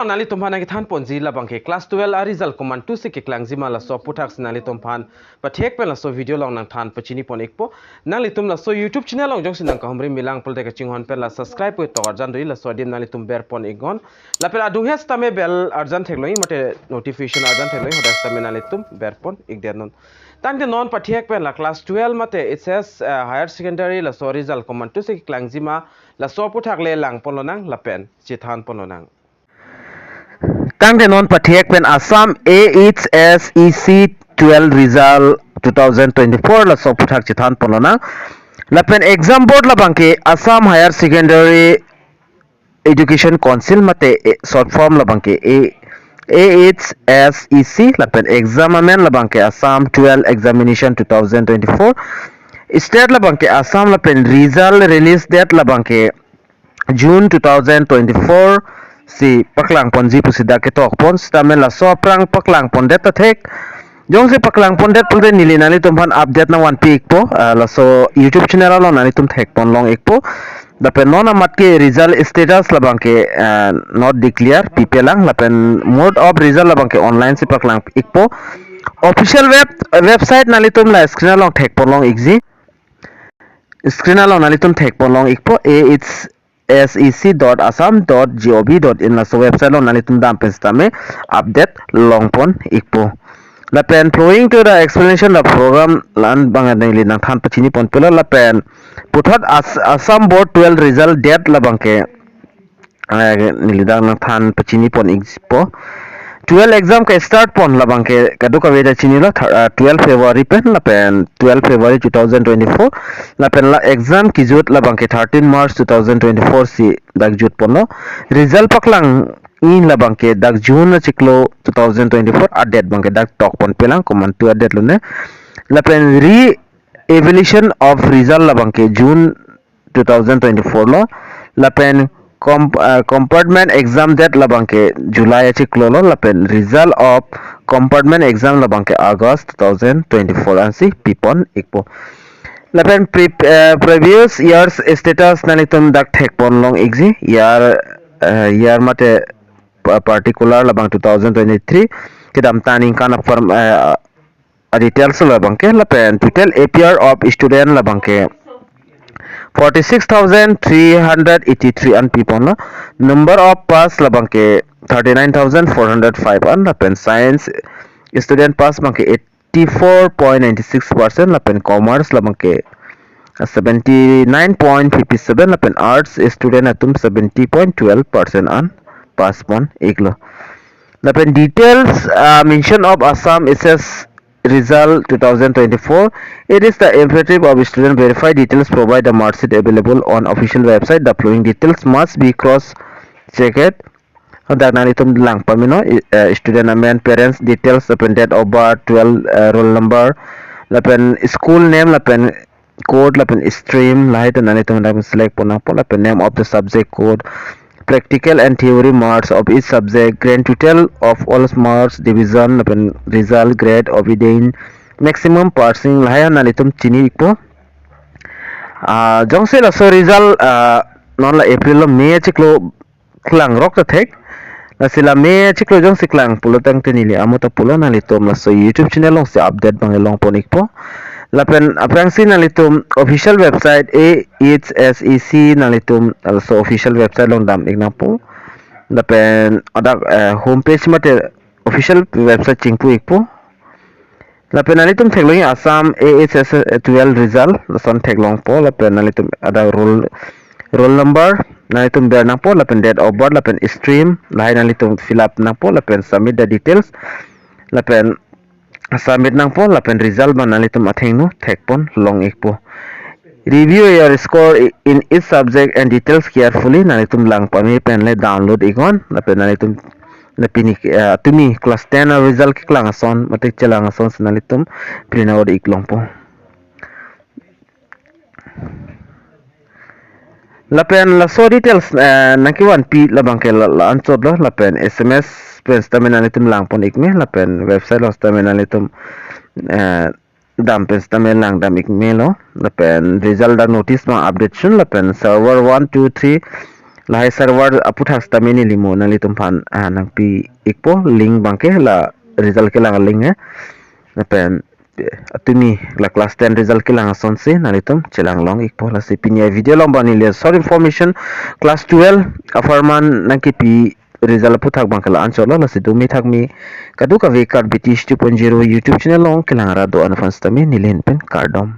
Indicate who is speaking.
Speaker 1: Nali tumhan ang ithan ponzi labang ke class 12 a result kuman 2 se ke klang zima la so puthak sinali tumhan pathek pen la so video long nang than pachini pon ekpo nali tum la so YouTube channel long jong sinang ka humri milang pulte ka chinghon pen la subscribe pu to arjan doi la so dim nali tum ber pon egon la pen adu hes tame bel arjan thekloi mate notification arjan thekloi hoda tame nali tum ber pon igdernon tang de non pathek pen la class 12 mate it says higher secondary la so result kuman 2 se ke klang zima la so puthak le lang pon lonang la pen chithan pon lonang Tang de non pathek pen Assam HSLC 12 result 2024 la so puthak chithan polona la pen exam board la bangke Assam Higher Secondary Education Council mate short form la bangke AHSEC la pen examen la bangke Assam 12 examination 2024 state la bangke Assam la pen result release date la bangke June 2024 si paklang ponji pusida ke tok pon stamen la so prang paklang pondet ta thek jong se paklang pondet pulde nili nali tumhan update na one peak po la so YouTube channel lo nali tum thek pon long ekpo da pen non amat ke result status la bangke not declare pipelang la pen mode of result la bangke online si paklang ekpo official website nali tum la screen long thek pon long exi screen long nali tum thek pon long ekpo it's sec.assam.gov.in la so website lo nali tum dam pestame update longpon ikpo la pen flowing to the explanation of program lan bang nili nang than pachini pon pelo la pen puthat Assam board 12 result date la bangke nili dang nang than pachini pon ikpo 12 exam ka start pon la bangke kadu ka weda chini la 12 February pen la pen 12 February 2024 la pen la exam ki jut la bangke 13 March 2024 si dak jut pon lo result paklang in la bangke dak June chiklo 2024 update bangke dak tok pon pelang command to update lo ne la pen re evaluation of result la bangke June 2024 lo la pen compartment exam date la bangke July chiklo lo la pen result of compartment exam la bangke August 2024 ansi pipon ikpo la pen previous years status nanitum dak thek pon long exi year mate particular la bang 2023 kidam taning kana form details la bangke la pen total APR of student la bangke 46,383 an people no number of pass la bangke 39,405 an la pen science student pass bangke 84.96% la pen commerce la bangke 79.57 la pen arts student atum 70.12% an pass pon iglo la pen details mention of Assam SS result 2024 it is the imperative of student verify details provide the mark sheet available on official website the following details must be cross checked da nani tum lang pamino student name parents details the date of birth 12 roll number la pen school name la pen code la pen stream la ito nani tum select pona po la pen name of the subject code practical and theory marks of each subject grand total of all marks division pen result grade of within maximum passing lahaya nalitum chini po jongse la so result non la April lo May chiklo klang rock ta thek la sila May chiklo jong siklang pulo tang tinili amo ta pulo nalitum la so YouTube channel long se update bang long ponik po la pen aprang si nalitum official website AHSEC nalitum also official website long dam igna po la pen ada homepage mate official website chingpu ikpo la pen nalitum theglong Assam AHS 12 result la son theglong po la pen nalitum ada roll number nalitum ber na po la pen date of birth la pen stream la nalitum fill up na po la pen submit the details la pen submit nang po la pen result ban nalitum atheng no thek pon long ekpo review your score in each subject and details carefully nalitum lang pami pen le download igon la pen nalitum na pini tumi class 10 result ki klang ason matik chelang ason nalitum print out iklong po la pen la so details naki 1p la bangke la ansod lo la pen SMS pen stamina nalitum lang pon ikme la pen website lo stamina nalitum dam pen stamina lang dam ikme lo la pen result da notice ma update shun la pen server 1 2 3 lahai server aputhak stami ni limo nang litum phan nang pi ikpo link bangke la result ke lang link na pen atumi la class 10 result ke lang sonse nang litum chelang long ikpo la se pinya video long bani le short information class 12 afarman nang ki pi result puthak bangkala ancholo la se dumi thakmi kadu ka ve card british 2.0 youtube channel long kelang ra do anfan stami nilen pen kardom.